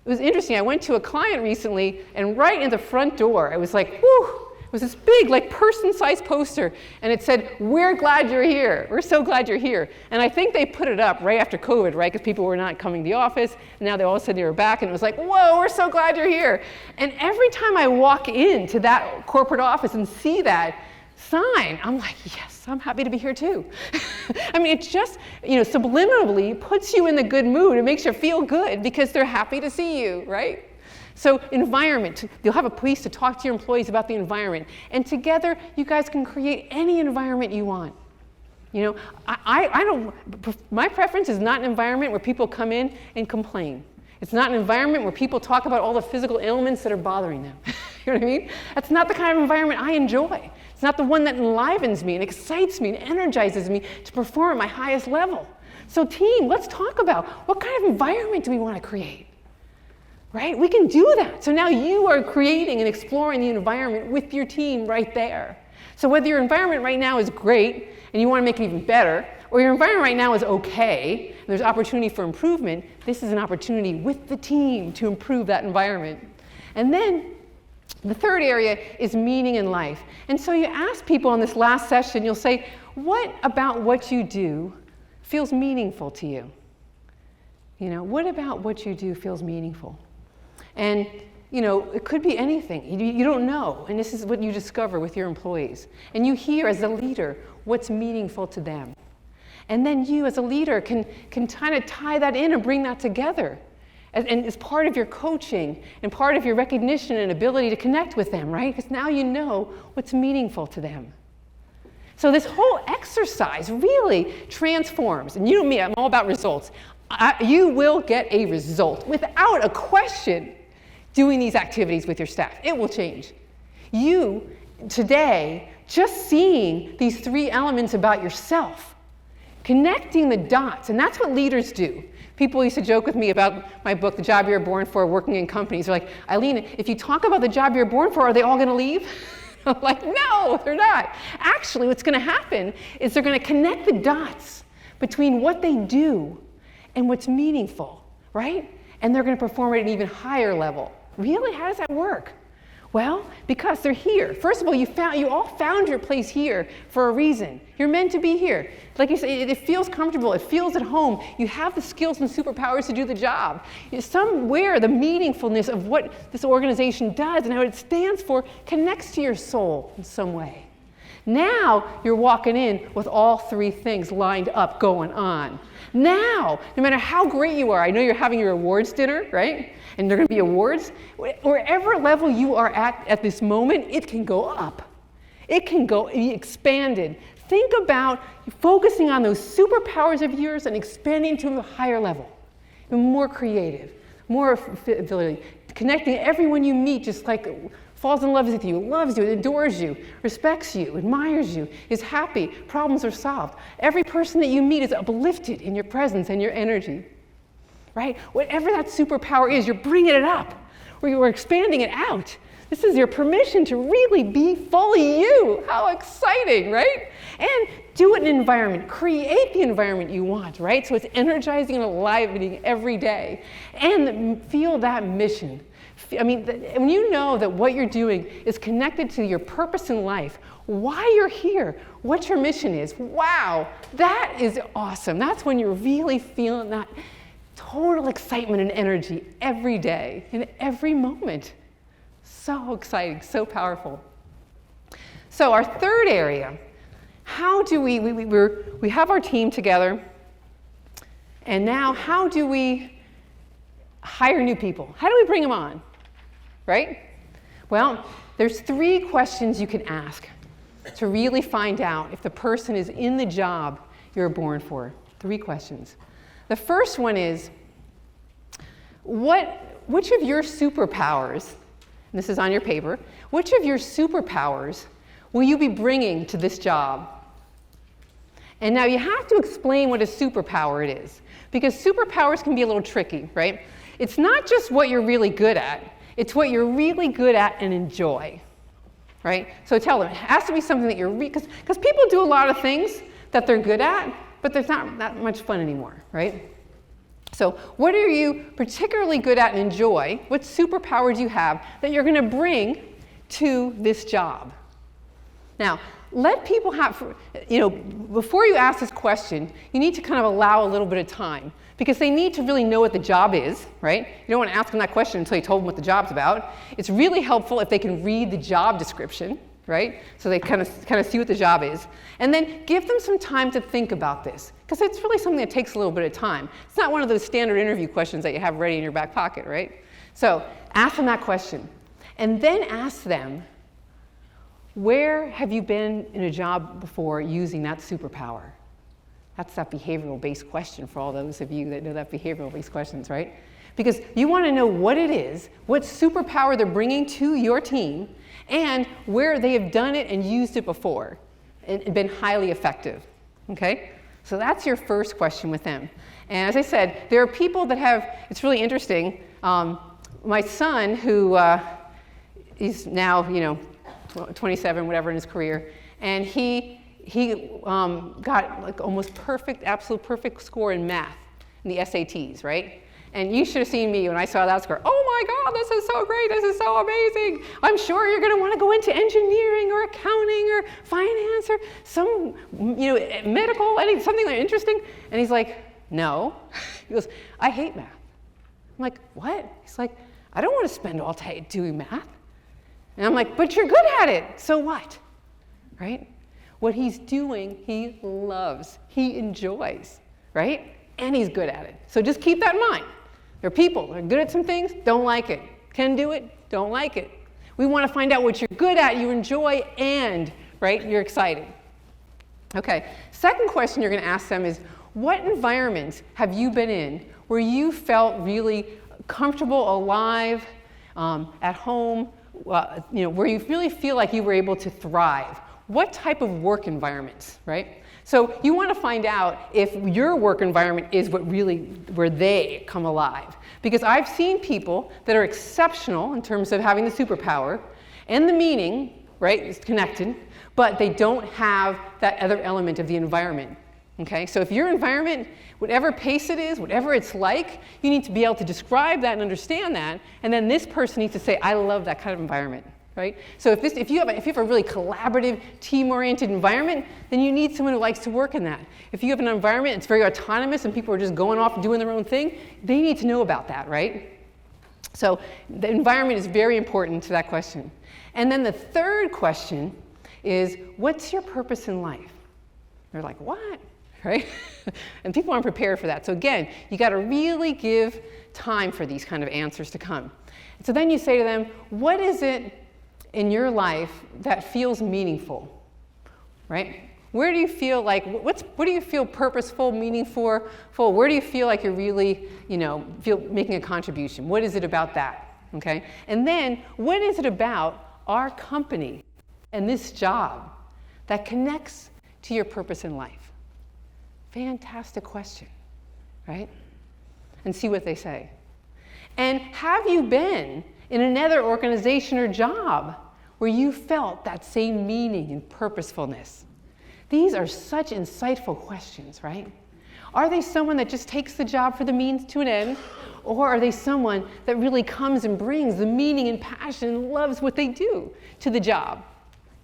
It was interesting. I went to a client recently, and right in the front door, I was like, whew. It was this big, person-sized poster, and it said, "We're glad you're here. We're so glad you're here." And I think they put it up right after COVID, right? Because people were not coming to the office, and now they all of a sudden they were back, and it was like, "Whoa, we're so glad you're here." And every time I walk into that corporate office and see that sign, I'm like, yes. I'm happy to be here too. I mean, it just, subliminally puts you in the good mood. It makes you feel good because they're happy to see you, right? So environment, you'll have a place to talk to your employees about the environment. And together, you guys can create any environment you want. My preference is not an environment where people come in and complain. It's not an environment where people talk about all the physical ailments that are bothering them. You know what I mean? That's not the kind of environment I enjoy. It's not the one that enlivens me and excites me and energizes me to perform at my highest level. So team, let's talk about what kind of environment do we want to create? Right? We can do that. So now you are creating and exploring the environment with your team right there. So whether your environment right now is great and you want to make it even better, or your environment right now is okay, and there's opportunity for improvement, this is an opportunity with the team to improve that environment. And then the third area is meaning in life. And so you ask people in this last session, you'll say, what about what you do feels meaningful to you? What about what you do feels meaningful? And it could be anything. You don't know, and this is what you discover with your employees. And you hear as a leader what's meaningful to them. And then you as a leader can kind of tie that in and bring that together. And it's part of your coaching and part of your recognition and ability to connect with them, right? Because now you know what's meaningful to them. So this whole exercise really transforms. And you know me, I'm all about results. You will get a result without a question doing these activities with your staff. It will change. You, today, just seeing these three elements about yourself, connecting the dots, and that's what leaders do. People used to joke with me about my book, The Job You're Born For, Working in Companies. They're like, Eileen, if you talk about the job you're born for, are they all going to leave? I'm like, no, they're not. Actually, what's going to happen is they're going to connect the dots between what they do and what's meaningful, right? And they're going to perform at an even higher level. Really? How does that work? Well, because they're here. First of all, you all found your place here for a reason. You're meant to be here. Like you say, it feels comfortable. It feels at home. You have the skills and superpowers to do the job. Somewhere, the meaningfulness of what this organization does and how it stands for connects to your soul in some way. Now, you're walking in with all three things lined up going on. Now, no matter how great you are, I know you're having your awards dinner, right? And there are going to be awards. Wherever level you are at this moment, it can go up. It can be expanded. Think about focusing on those superpowers of yours and expanding to a higher level. More creative, more ability, connecting everyone you meet just like falls in love with you, loves you, adores you, respects you, admires you, is happy, problems are solved. Every person that you meet is uplifted in your presence and your energy, right? Whatever that superpower is, you're bringing it up, or you're expanding it out. This is your permission to really be fully you. How exciting, right? And do it in an environment. Create the environment you want, right? So it's energizing and enlivening every day. And feel that mission. I mean, when you know that what you're doing is connected to your purpose in life, why you're here, what your mission is, wow, that is awesome. That's when you're really feeling that total excitement and energy every day, in every moment. So exciting, so powerful. So our third area, how do we have our team together, and now how do we hire new people? How do we bring them on, right? Well, there's three questions you can ask to really find out if the person is in the job you're born for. Three questions. The first one is, which of your superpowers, and this is on your paper, which of your superpowers will you be bringing to this job? And now you have to explain what a superpower it is, because superpowers can be a little tricky, right? It's not just what you're really good at, it's what you're really good at and enjoy, right? So tell them, it has to be something that you're, because people do a lot of things that they're good at, but there's not that much fun anymore, right? So what are you particularly good at and enjoy? What superpower do you have that you're going to bring to this job? Now, let people have, before you ask this question, you need to kind of allow a little bit of time, because they need to really know what the job is, right? You don't want to ask them that question until you told them what the job's about. It's really helpful if they can read the job description, right? So they kind of see what the job is. And then give them some time to think about this, because it's really something that takes a little bit of time. It's not one of those standard interview questions that you have ready in your back pocket, right? So ask them that question. And then ask them, where have you been in a job before using that superpower? That's that behavioral-based question for all those of you that know that behavioral-based questions, right? Because you want to know what it is, what superpower they're bringing to your team, and where they have done it and used it before and been highly effective, okay? So that's your first question with them. And as I said, there are people that have, it's really interesting, my son, who he's now, 27, whatever in his career, and he got like almost perfect, absolute perfect score in math in the SATs, right? And you should have seen me when I saw that score. Oh my God, this is so great, this is so amazing. I'm sure you're gonna wanna go into engineering or accounting or finance or some, medical, something like interesting. And he's like, no. He goes, I hate math. I'm like, what? He's like, I don't wanna spend all day doing math. And I'm like, but you're good at it, so what? Right? What he's doing, he loves, he enjoys, right? And he's good at it. So just keep that in mind. There are people that are good at some things, don't like it. Can do it, don't like it. We want to find out what you're good at, you enjoy, and, right, you're excited. Okay, second question you're going to ask them is, what environments have you been in where you felt really comfortable, alive, at home, where you really feel like you were able to thrive? What type of work environments, right? So you want to find out if your work environment is where they come alive. Because I've seen people that are exceptional in terms of having the superpower and the meaning, right, is connected, but they don't have that other element of the environment. Okay, so if your environment, whatever pace it is, whatever it's like, you need to be able to describe that and understand that, and then this person needs to say, I love that kind of environment. Right? So if you have a really collaborative, team-oriented environment, then you need someone who likes to work in that. If you have an environment that's very autonomous and people are just going off and doing their own thing, they need to know about that, right? So the environment is very important to that question. And then the third question is, what's your purpose in life? They're like, what? Right? And people aren't prepared for that. So again, you got to really give time for these kind of answers to come. And so then you say to them, what is it in your life that feels meaningful, right? Where do you feel like, what do you feel purposeful, meaningful? Where do you feel like you're really, making a contribution? What is it about that, okay? And then, what is it about our company and this job that connects to your purpose in life? Fantastic question, right? And see what they say. And have you been in another organization or job where you felt that same meaning and purposefulness? These are such insightful questions, right? Are they someone that just takes the job for the means to an end? Or are they someone that really comes and brings the meaning and passion and loves what they do to the job?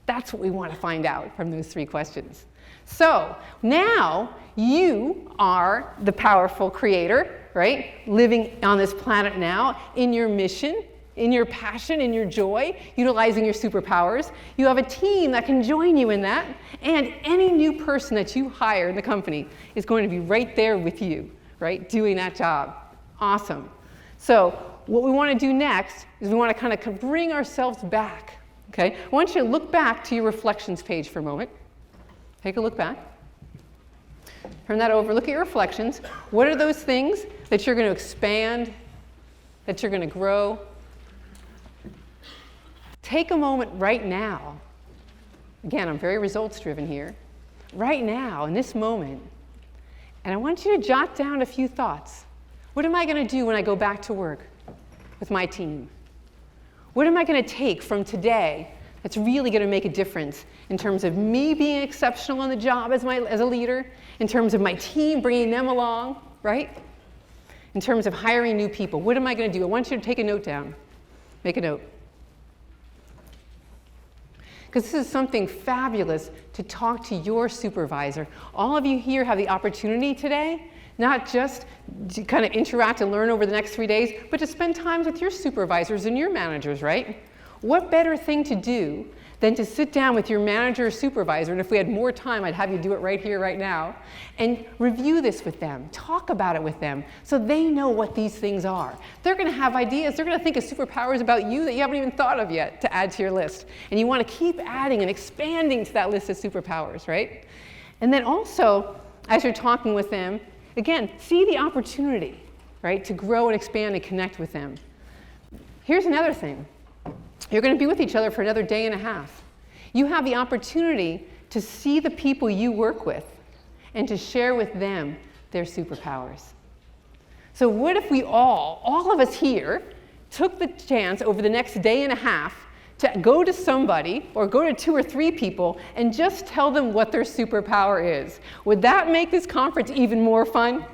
That's what we want to find out from those three questions. So now you are the powerful creator, right? Living on this planet now in your mission, in your passion, in your joy, utilizing your superpowers. You have a team that can join you in that, and any new person that you hire in the company is going to be right there with you, right, doing that job. Awesome. So what we want to do next is we want to kind of bring ourselves back, okay? I want you to look back to your reflections page for a moment. Take a look back. Turn that over, look at your reflections. What are those things that you're going to expand, that you're going to grow? Take a moment right now. Again, I'm very results driven here. Right now, in this moment, and I want you to jot down a few thoughts. What am I going to do when I go back to work with my team? What am I going to take from today that's really going to make a difference in terms of me being exceptional on the job as a leader, in terms of my team bringing them along, right? In terms of hiring new people, what am I going to do? I want you to take a note down. Make a note. Because this is something fabulous to talk to your supervisor. All of you here have the opportunity today, not just to kind of interact and learn over the next 3 days, but to spend time with your supervisors and your managers, right? What better thing to do than to sit down with your manager or supervisor, and if we had more time, I'd have you do it right here, right now, and review this with them, talk about it with them, so they know what these things are. They're going to have ideas. They're going to think of superpowers about you that you haven't even thought of yet to add to your list. And you want to keep adding and expanding to that list of superpowers, right? And then also, as you're talking with them, again, see the opportunity, right, to grow and expand and connect with them. Here's another thing. You're going to be with each other for another day and a half. You have the opportunity to see the people you work with and to share with them their superpowers. So what if we all of us here, took the chance over the next day and a half to go to somebody or go to 2 or 3 people and just tell them what their superpower is? Would that make this conference even more fun?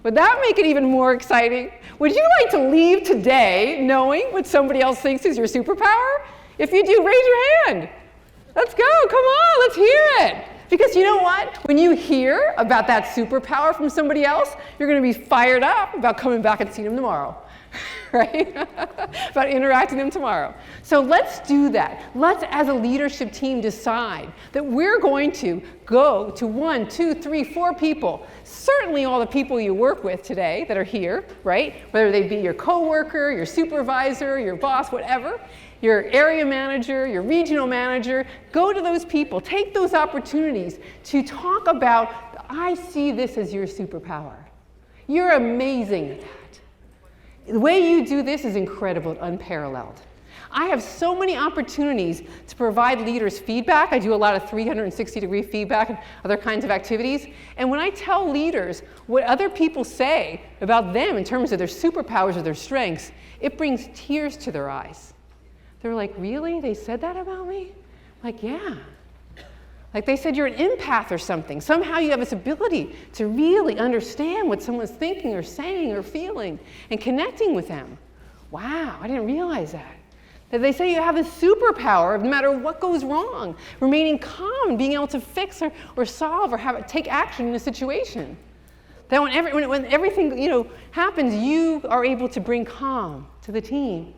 Would that make it even more exciting? Would you like to leave today knowing what somebody else thinks is your superpower? If you do, raise your hand. Let's go, come on, let's hear it. Because you know what? When you hear about that superpower from somebody else, you're going to be fired up about coming back and seeing them tomorrow, right? About interacting with them tomorrow. So let's do that. Let's, as a leadership team, decide that we're going to go to 1, 2, 3, 4 people. Certainly all the people you work with today that are here, right? Whether they be your coworker, your supervisor, your boss, whatever. Your area manager, your regional manager, go to those people. Take those opportunities to talk about, I see this as your superpower. You're amazing at that. The way you do this is incredible and unparalleled. I have so many opportunities to provide leaders feedback. I do a lot of 360-degree feedback and other kinds of activities. And when I tell leaders what other people say about them in terms of their superpowers or their strengths, it brings tears to their eyes. They're like, really? They said that about me? Like, yeah. Like they said you're an empath or something. Somehow you have this ability to really understand what someone's thinking or saying or feeling and connecting with them. Wow, I didn't realize that. That they say you have this superpower of no matter what goes wrong, remaining calm and being able to fix or solve or take action in a situation. That when everything happens, you are able to bring calm to the team.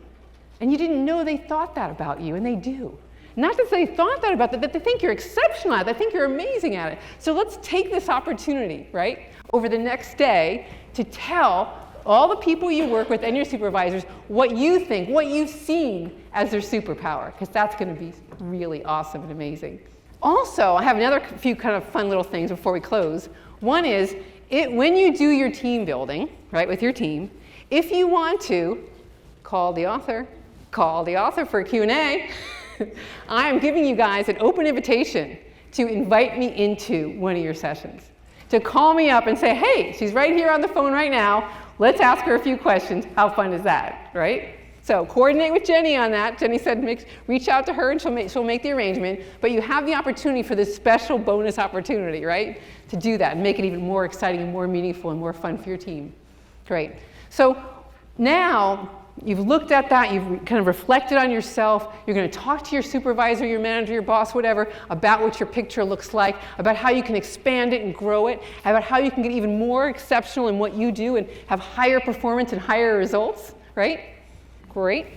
And you didn't know they thought that about you, and they do. Not that they thought that about that, but they think you're exceptional at it. They think you're amazing at it. So let's take this opportunity, right, over the next day to tell all the people you work with and your supervisors what you think, what you've seen as their superpower, because that's going to be really awesome and amazing. Also, I have another few kind of fun little things before we close. One is, when you do your team building, right, with your team, if you want to, call the author for a Q&A. I am giving you guys an open invitation to invite me into one of your sessions. To call me up and say, hey, she's right here on the phone right now. Let's ask her a few questions. How fun is that, right? So coordinate with Jenny on that. Jenny said reach out to her and she'll make the arrangement. But you have the opportunity for this special bonus opportunity, right? To do that and make it even more exciting and more meaningful and more fun for your team. Great. So now, you've looked at that, you've kind of reflected on yourself, you're going to talk to your supervisor, your manager, your boss, whatever, about what your picture looks like, about how you can expand it and grow it, about how you can get even more exceptional in what you do and have higher performance and higher results, right? Great.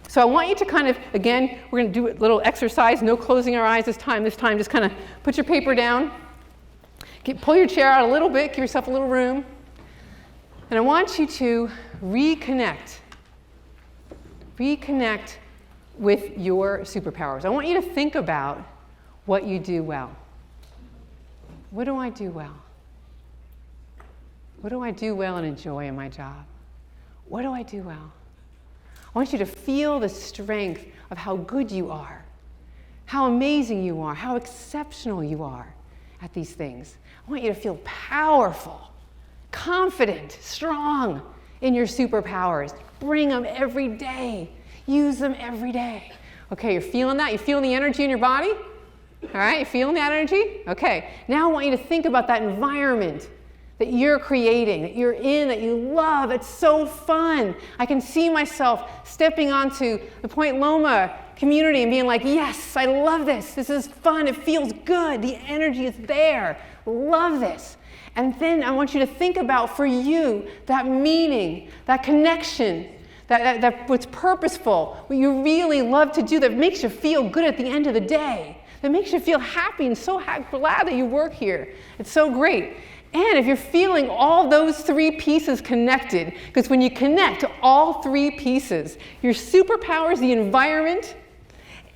So I want you to kind of, again, we're going to do a little exercise, no closing our eyes this time. This time, just kind of put your paper down, pull your chair out a little bit, give yourself a little room, and I want you to reconnect with your superpowers. I want you to think about what you do well. What do I do well? What do I do well and enjoy in my job? What do I do well? I want you to feel the strength of how good you are, how amazing you are, how exceptional you are at these things. I want you to feel powerful, confident, strong in your superpowers. Bring them every day. Use them every day. Okay, you're feeling that? You feeling the energy in your body? All right, you feeling that energy? Okay, now I want you to think about that environment that you're creating, that you're in, that you love. It's so fun. I can see myself stepping onto the Point Loma community and being like, yes, I love this. This is fun. It feels good. The energy is there. Love this. And then I want you to think about, for you, that meaning, that connection, that what's purposeful, what you really love to do, that makes you feel good at the end of the day, that makes you feel happy and so glad that you work here. It's so great. And if you're feeling all those three pieces connected, because when you connect all three pieces, your superpower is the environment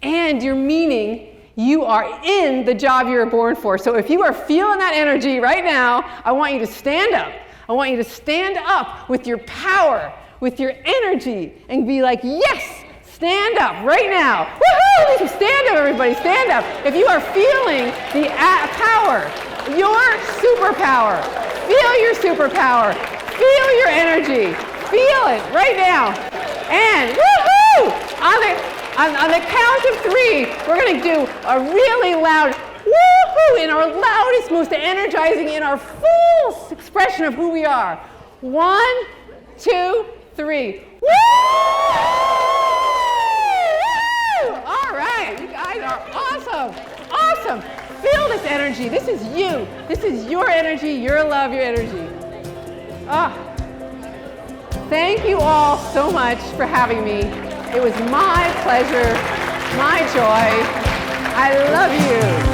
and your meaning, you are in the job you were born for. So if you are feeling that energy right now, I want you to stand up. I want you to stand up with your power, with your energy, and be like, yes, stand up right now. Woohoo! Stand up, everybody, stand up. If you are feeling the power, your superpower, feel your superpower, feel your energy, feel it right now. And woohoo! On the count of three, we're going to do a really loud woohoo in our loudest, most energizing, in our full expression of who we are. 1, 2, 3. Woo! All right, you guys are awesome. Awesome. Feel this energy. This is you. This is your energy, your love, your energy. Thank you all so much for having me. It was my pleasure, my joy. I love you.